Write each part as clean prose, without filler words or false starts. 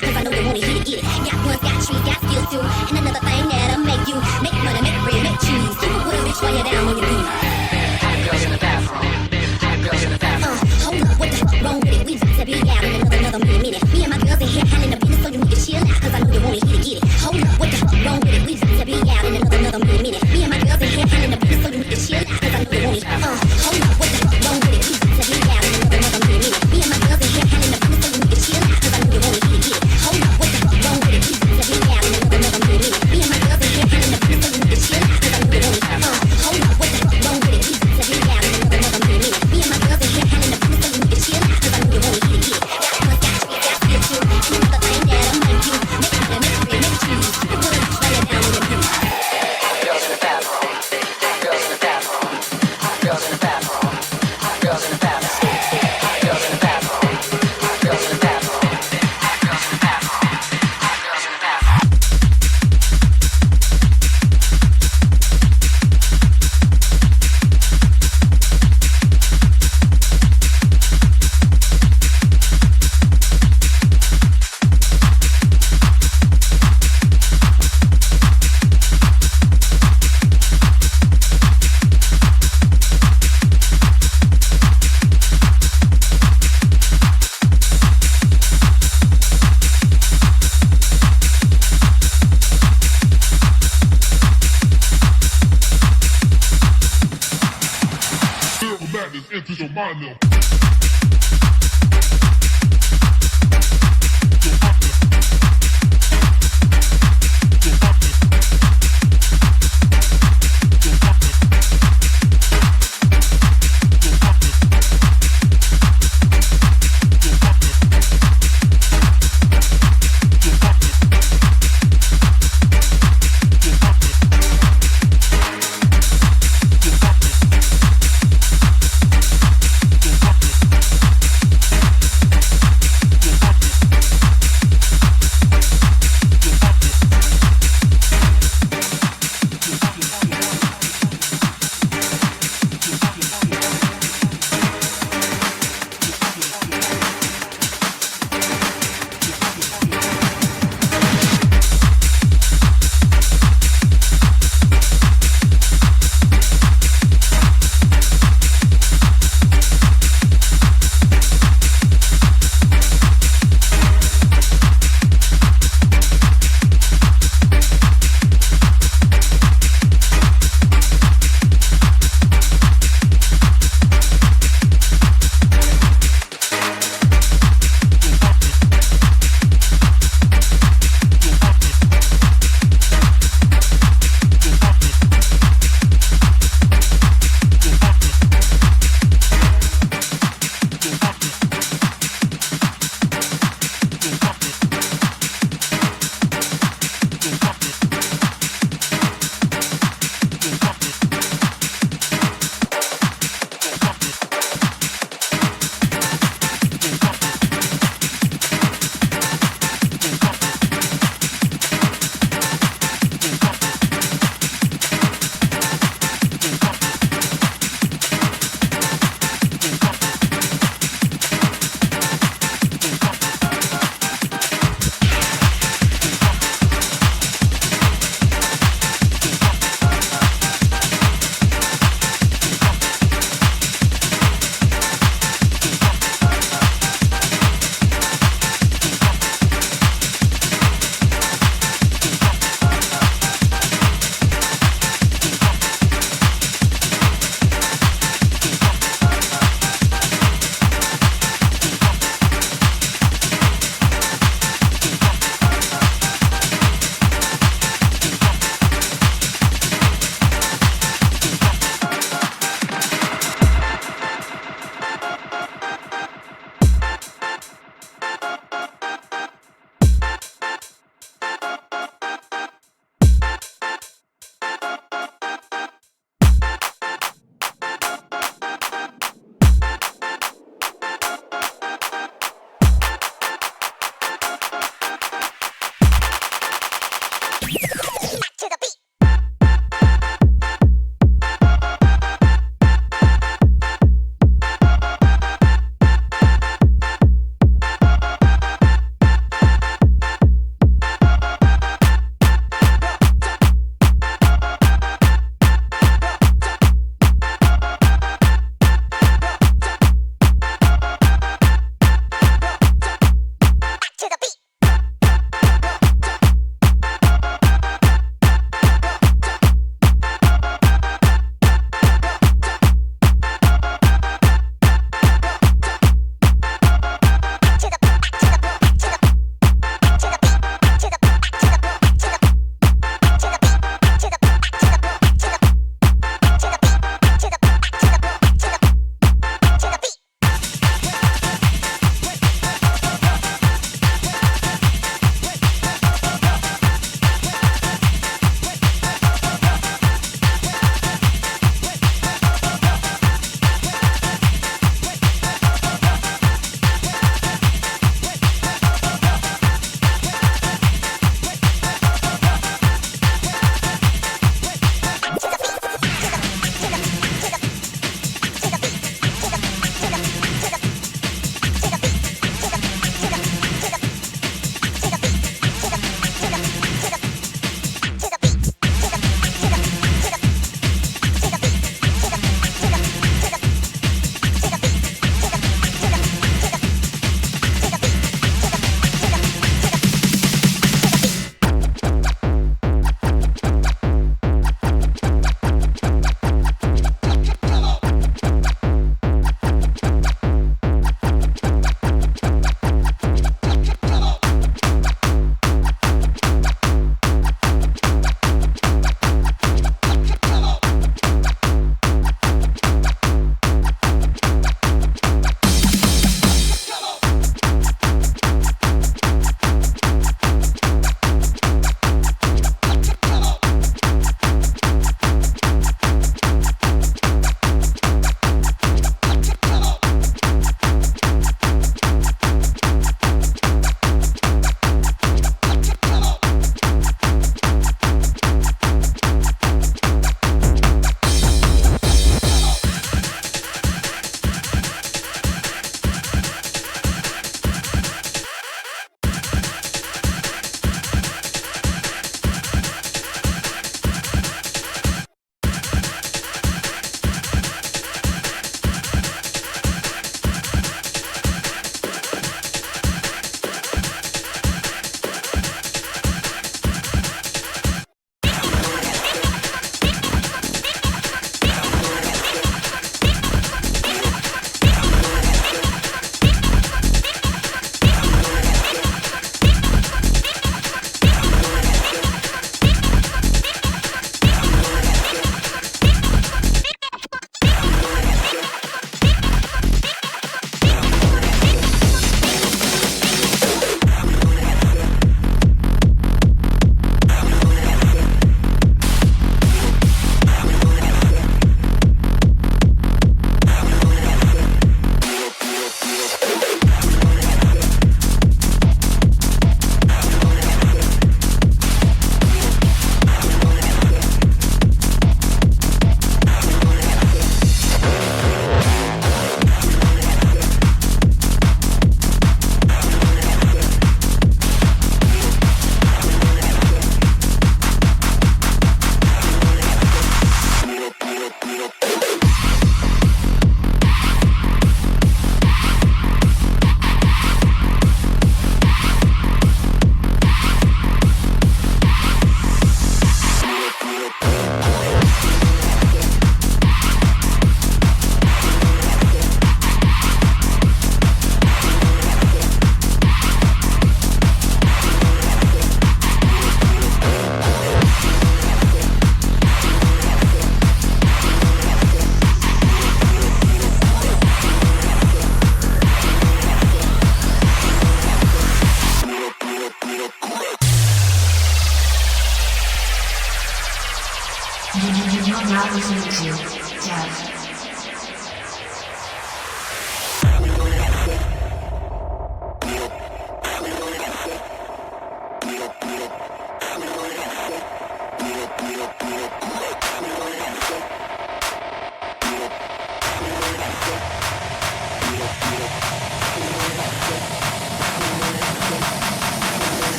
cause I know you wanna hit it. Got one, got trees, got skills too. And another thing that'll make you make money, make bread, make cheese. Keep it with a bitch while you're down on your knees. Hot girls in the bathroom. Hot girls in the bathroom. Hold up, what the fuck wrong with it? We about to be out in another minute. Me and my girls in here handling the business, so you need to chill out, cause I know you wanna hit it, get it. Hold up, what the fuck wrong with it? We about to be out in another minute. Me and my girls in here handling the business, so you need to chill out, cause I know you wanna. Hold up, what the fuck wrong with it? We about to be out in another minute. Me and my girls in here handling the business, so you need to chill out, cause I know you wanna hit it, get it. Hold up, what the fuck wrong with it? We about to be out in another minute. Me and my girls in here handling the business, so you need to chill out, cause I know you wanna. Hold up, what the fuck wrong with it? We about to be out in another minute. Me and my girls in here handling the business, so you need to chill out, cause I know you wanna hit it, get it. Got one, got trees, got skills too. And another thing that'll make you make money, make bread, make cheese. Keep it with a bitch while you're down on your knees. Hot girls in the bathroom. Hot girls in the bathroom. Hot girls in the bathroom. Hot girls in the bathroom. Hot girls in the bathroom. Hot girls in the bathroom. Hot girls in the bathroom. Hot girls in the bathroom. Into your mind now.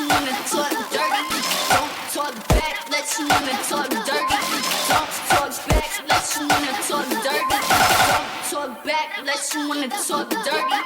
you wanna talk dirty. Don't talk back, let you wanna talk dirty. Don't talk back, let you wanna talk dirty. Don't talk back, let you wanna talk dirty.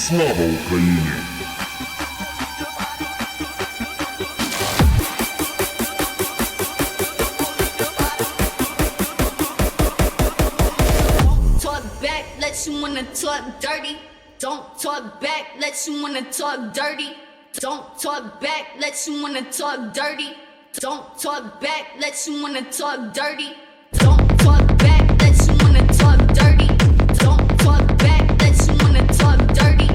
Слава Україні! Talk back, let you wanna talk dirty. Don't talk back, let you wanna talk dirty. Don't talk back, let you wanna talk dirty. Don't talk back, let you wanna talk dirty. Don't talk back, let you wanna talk dirty. Don't talk back, let you wanna talk dirty.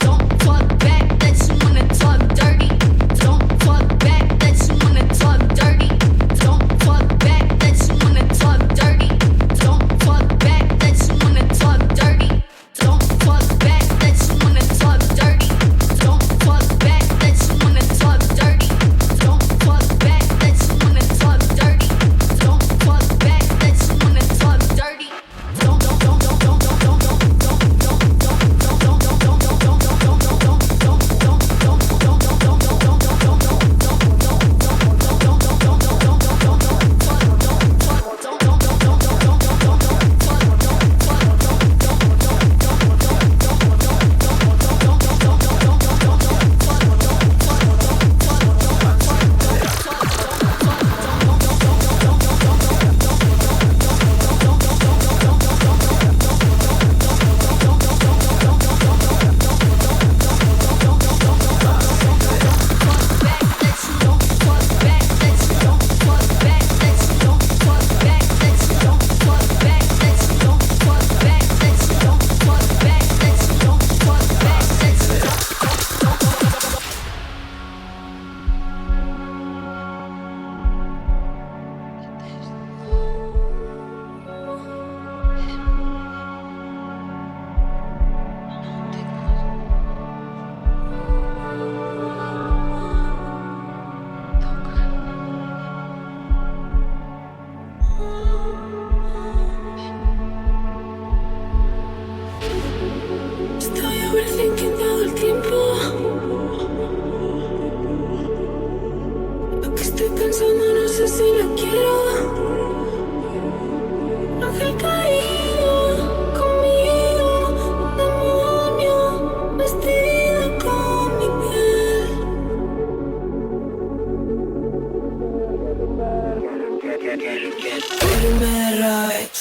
Don't talk back, let you wanna talk dirty. Don't talk back, let you wanna talk dirty. Don't talk back, let you wanna talk dirty. Don't talk back, let you wanna talk dirty. Don't talk back, let you wanna talk dirty. Don't talk back, let you wanna talk dirty. Don't talk back, let you wanna talk dirty. Don't talk back, let you wanna talk dirty.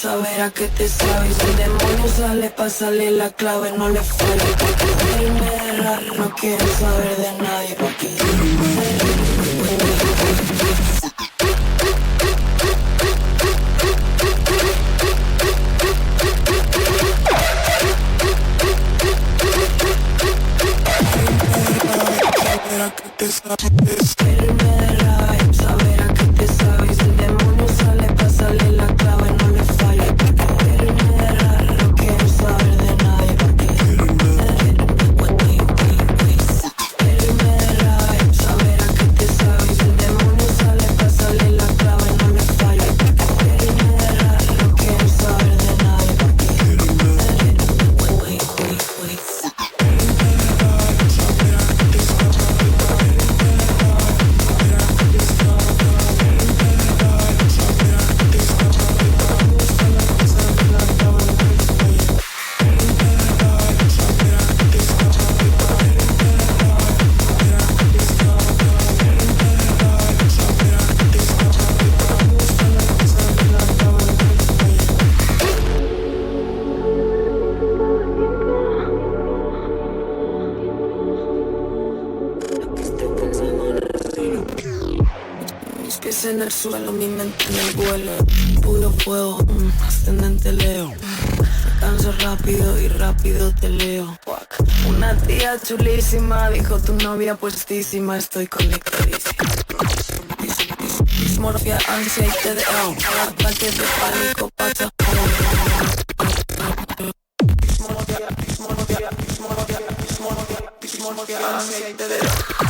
Saber a qué te sabes, el demonio sale pa' salir la clave, no le falla. Irme de raro, no quiero saber de nadie porque saber a qué te sabes. Irme de raro, saber a qué te sabes, el demonio sale pa' salir la clave, no le falla. Irme de raro, no quiero saber de nadie porque irme de raro, saber a qué te del suelo, mi mente en el vuelo. Puro fuego, ascendente Leo. Me canso rápido y rápido te leo. Una tía chulísima, dijo tu novia puestísima, estoy conectadísima. Dismorfia, ansia y TDA, ataque de pánico, pacha. Dismorfia, ansia y TDA.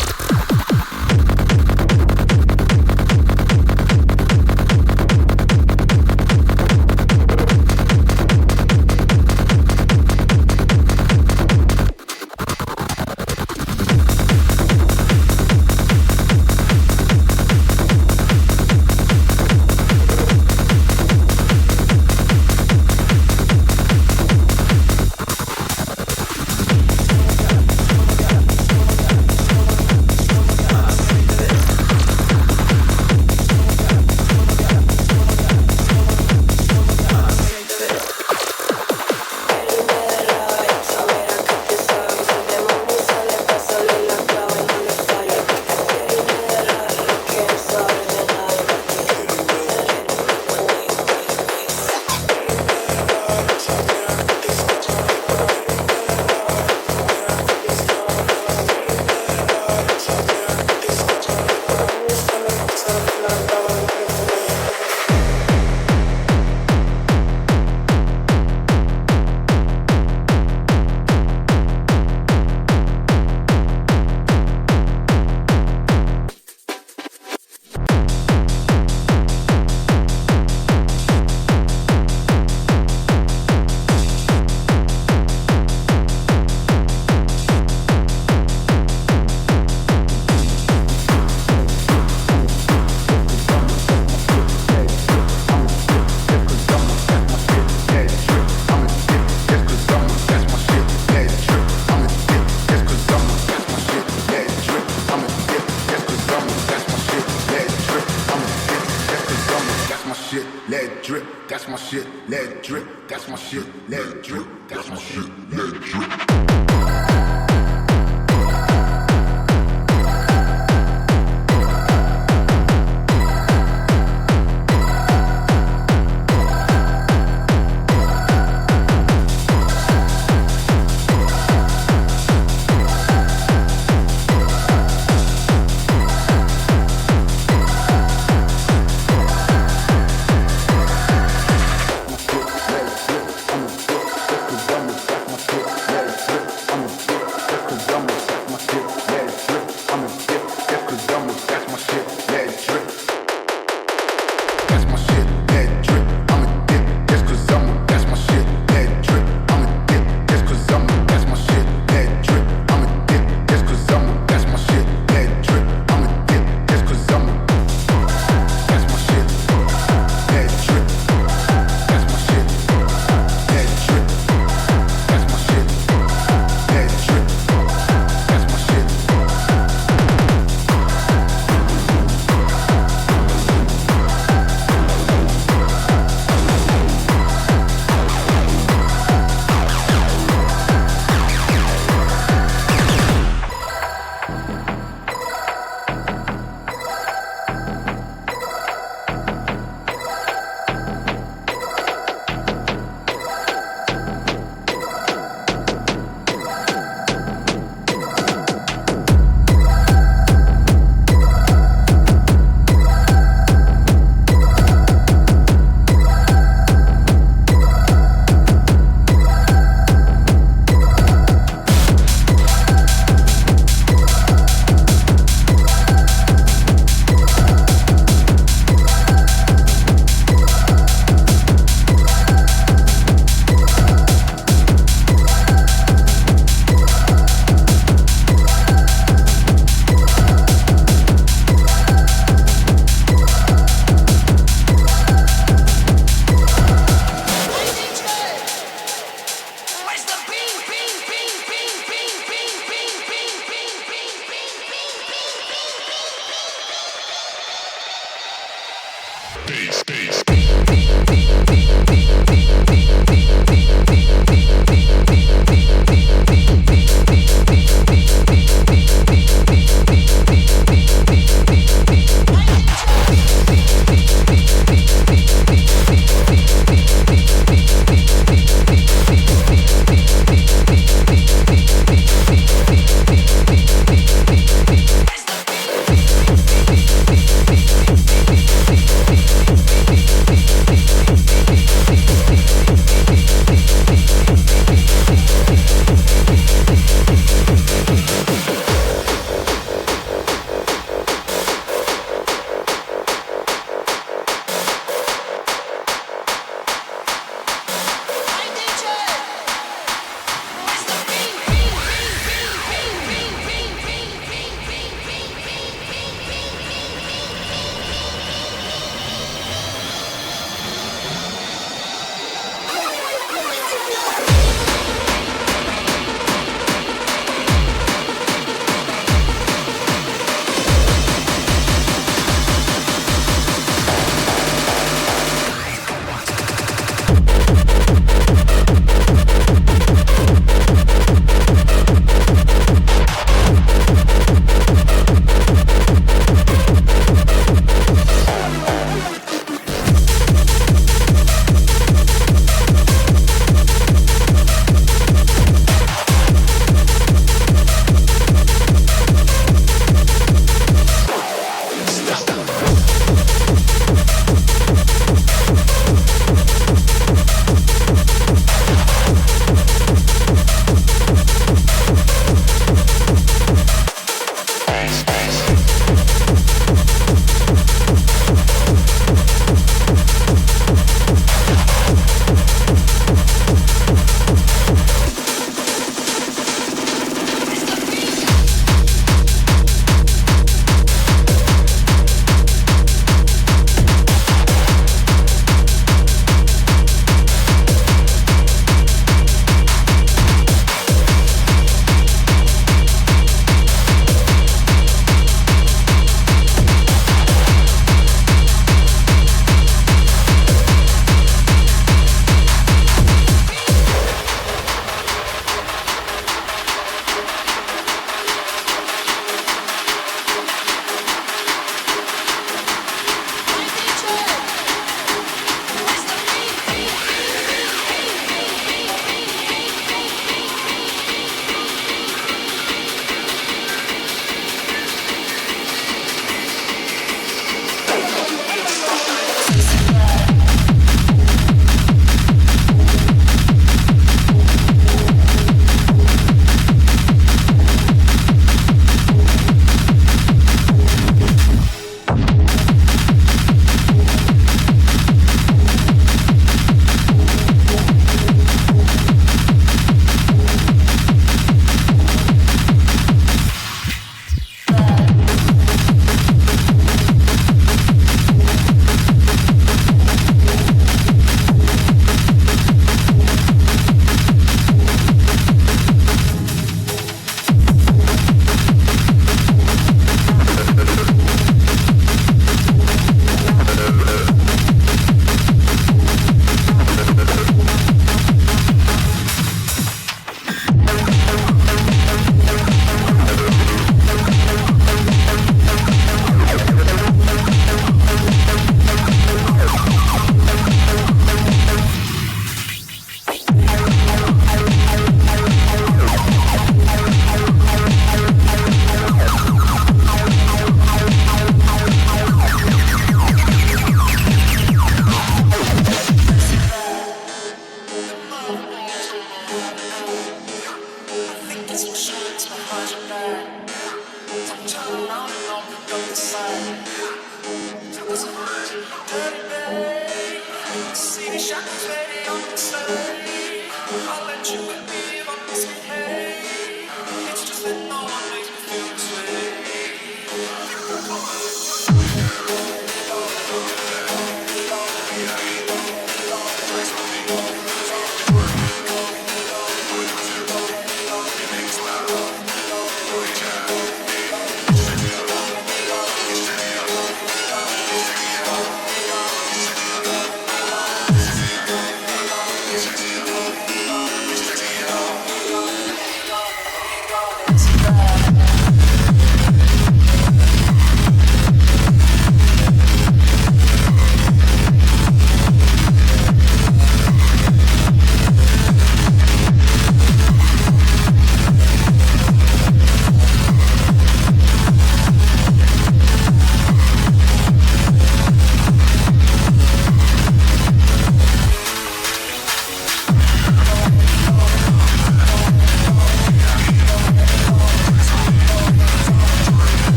That's my shit, let it drip. That's my shit, let it drip. That's my shit, let it drip.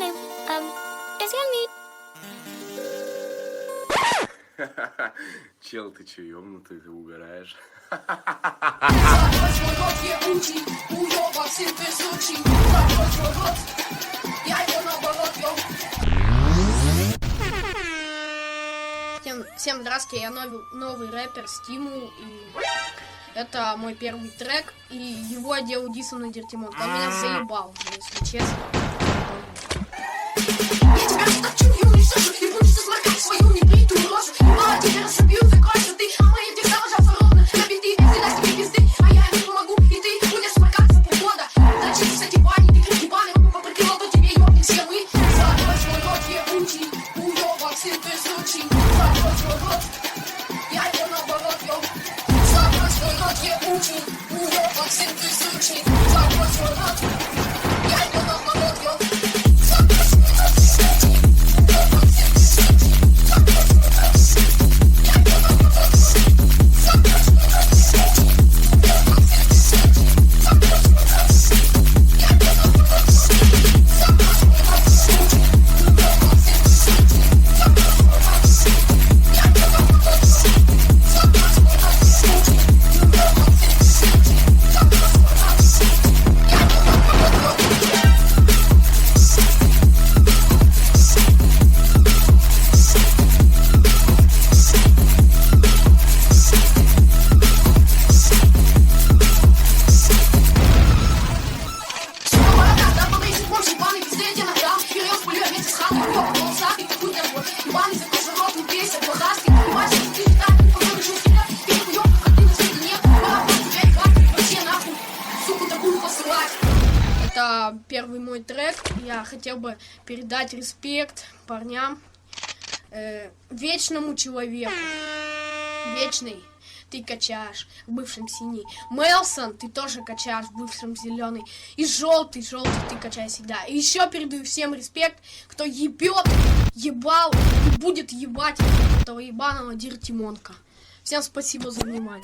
name? It's young me. Чел, ты че, ёбнутый, ты угораешь? Всем здравствуйте, я новый рэпер Стимул, и это мой первый трек, и его я делал дисом на Диртимон. Он меня заебал, если честно. Я тебя растопчу и уничтожу, и будешь засморкать свою небритую рожу. Мало тебя разобью, закройся ты, а мои дела ложатся ровно. На бинты, всегда тебе пизды, а я не помогу, и ты будешь сморкаться полгода. Зачем с эти бани, ты крик ебаный, попрыгнул, то тебе ёбнем все мы. Закрой свой рот, ебучий, уёбок, сын ты сучий. Закрой свой рот, я его наоборот, ёб. Закрой свой рот, ебучий, уёбок, сын ты сучий. Закрой свой рот, я его наоборот, ёб. Это первый мой трек. Я хотел бы передать респект парням, вечному человеку. Вечный, ты качаешь в бывшем синий. Мелсон, ты тоже качаешь в бывшем зеленый. И желтый, ты качаешь всегда. И еще передаю всем респект, кто ебет, ебал и будет ебать этого ебаного Диртимонка. Всем спасибо за внимание.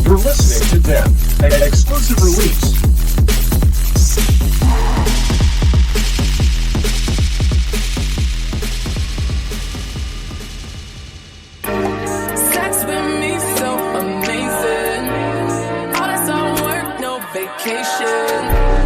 You're listening to Them, an exclusive release. Sex with me so amazing. All that's all work, no vacation.